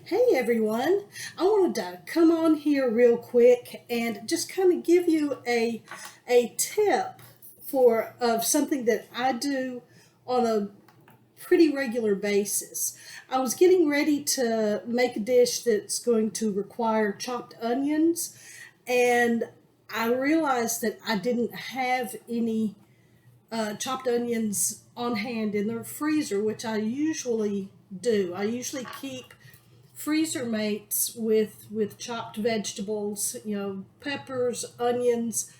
Hey everyone, I wanted to come on here real quick and just kind of give you a tip for of something that I do on a pretty regular basis. I was getting ready to make a dish that's going to require chopped onions, and I realized that I didn't have any chopped onions on hand in the freezer, which I usually do. I usually keep freezer mates with chopped vegetables, peppers, onions,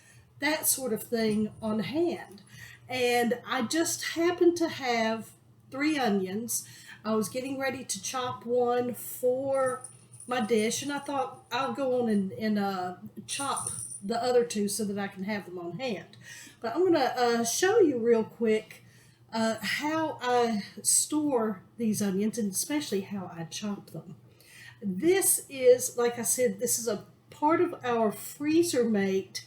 that sort of thing on hand. And I just happened to have three onions. I was getting ready to chop one for my dish, and I thought I'll go on and chop the other two so that I can have them on hand. But I'm going to show you real quick how I store these onions and especially how I chop them. This is, like I said, this is a part of our freezer mate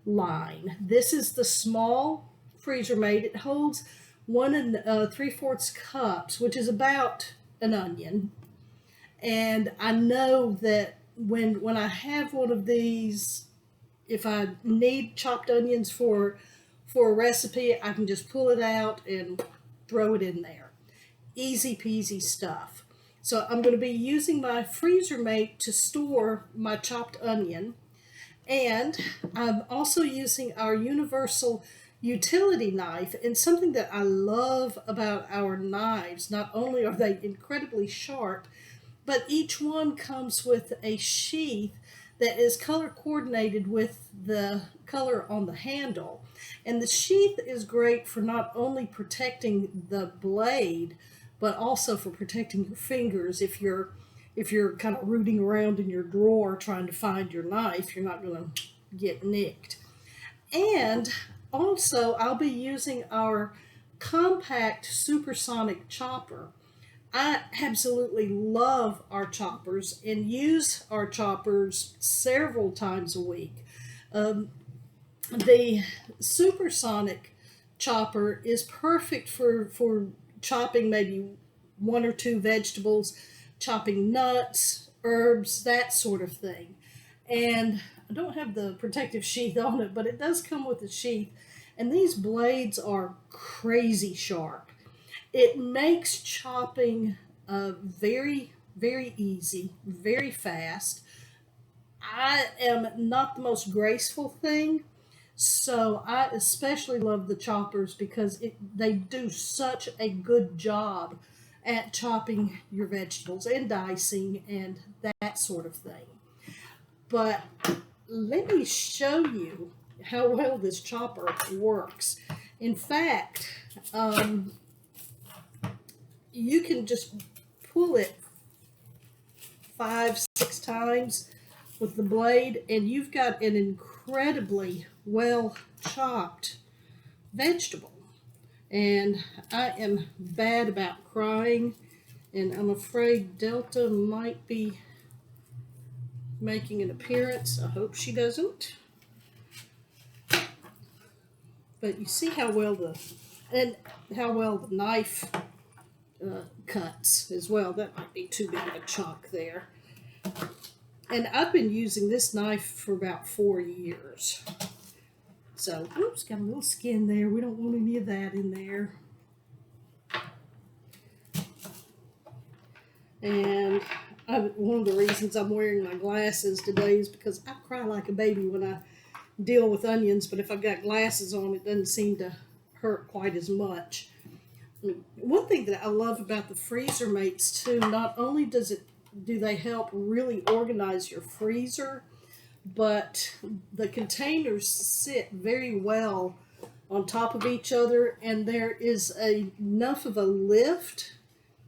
line. This is the small freezer mate. It holds 1 3/4 cups, which is about an onion. And I know that when I have one of these, if I need chopped onions for a recipe, I can just pull it out and throw it in there. Easy peasy stuff. So I'm going to be using my freezer mate to store my chopped onion, and I'm also using our universal utility knife. And something that I love about our knives, not only are they incredibly sharp, but each one comes with a sheath that is color coordinated with the color on the handle. And the sheath is great for not only protecting the blade, but also for protecting your fingers. If you're kind of rooting around in your drawer trying to find your knife, you're not going to get nicked. And also, I'll be using our compact Supersonic chopper. I absolutely love our choppers and use our choppers several times a week. The Supersonic chopper is perfect for chopping maybe one or two vegetables, chopping nuts, herbs, that sort of thing. And I don't have the protective sheath on it, but it does come with a sheath. And these blades are crazy sharp. It makes chopping very, very easy, very fast. I am not the most graceful thing, so I especially love the choppers because they do such a good job at chopping your vegetables and dicing and that sort of thing. But let me show you how well this chopper works. In fact, you can just pull it 5 6 times with the blade, and you've got an incredibly well chopped vegetable. And I am bad about crying, and I'm afraid Delta might be making an appearance. I hope she doesn't. But you see how well the knife cuts as well. That might be too big of a chunk there. And I've been using this knife for about 4 years. So, oops, got a little skin there. We don't want any of that in there. And one of the reasons I'm wearing my glasses today is because I cry like a baby when I deal with onions, but if I've got glasses on, it doesn't seem to hurt quite as much. One thing that I love about the freezer mates too, not only do they help really organize your freezer, but the containers sit very well on top of each other, and there is enough of a lift,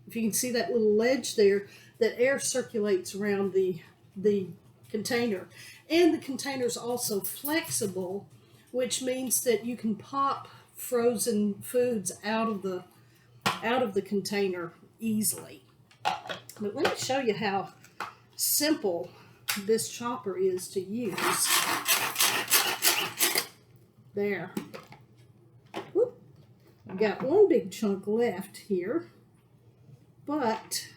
if you can see that little ledge there, that air circulates around the container. And the container is also flexible, which means that you can pop frozen foods out of the container easily. But let me show you how simple this chopper is to use. There. Whoop. I've got one big chunk left here, but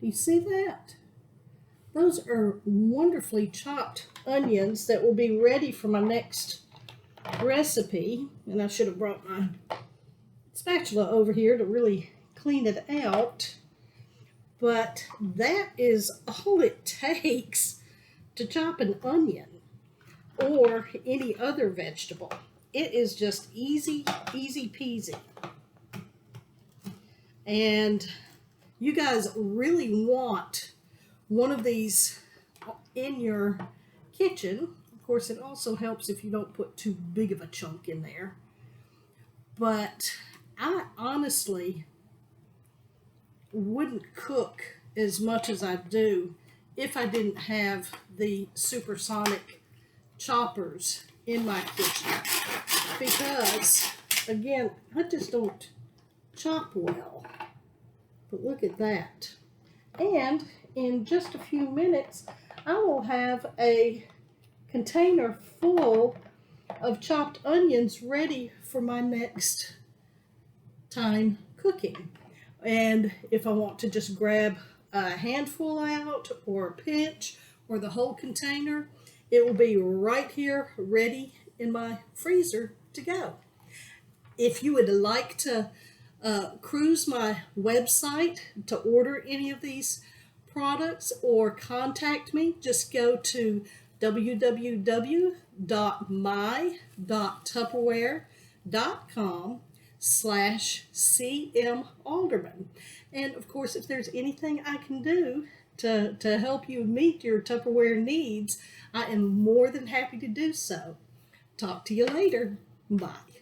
Do you see that? Those are wonderfully chopped onions that will be ready for my next recipe. And I should have brought my spatula over here to really clean it out. But that is all it takes to chop an onion or any other vegetable. It is just easy, easy peasy. And you guys really want one of these in your kitchen. Of course, it also helps if you don't put too big of a chunk in there. But I honestly wouldn't cook as much as I do if I didn't have the Supersonic choppers in my kitchen. Because, again, I just don't chop well. But look at that. And in just a few minutes, I will have a container full of chopped onions ready for my next time cooking. And if I want to just grab a handful out or a pinch or the whole container, it will be right here ready in my freezer to go. If you would like to cruise my website to order any of these products or contact me, just go to www.my.tupperware.com/CM Alderman. And of course, if there's anything I can do to help you meet your Tupperware needs, I am more than happy to do so. Talk to you later. Bye.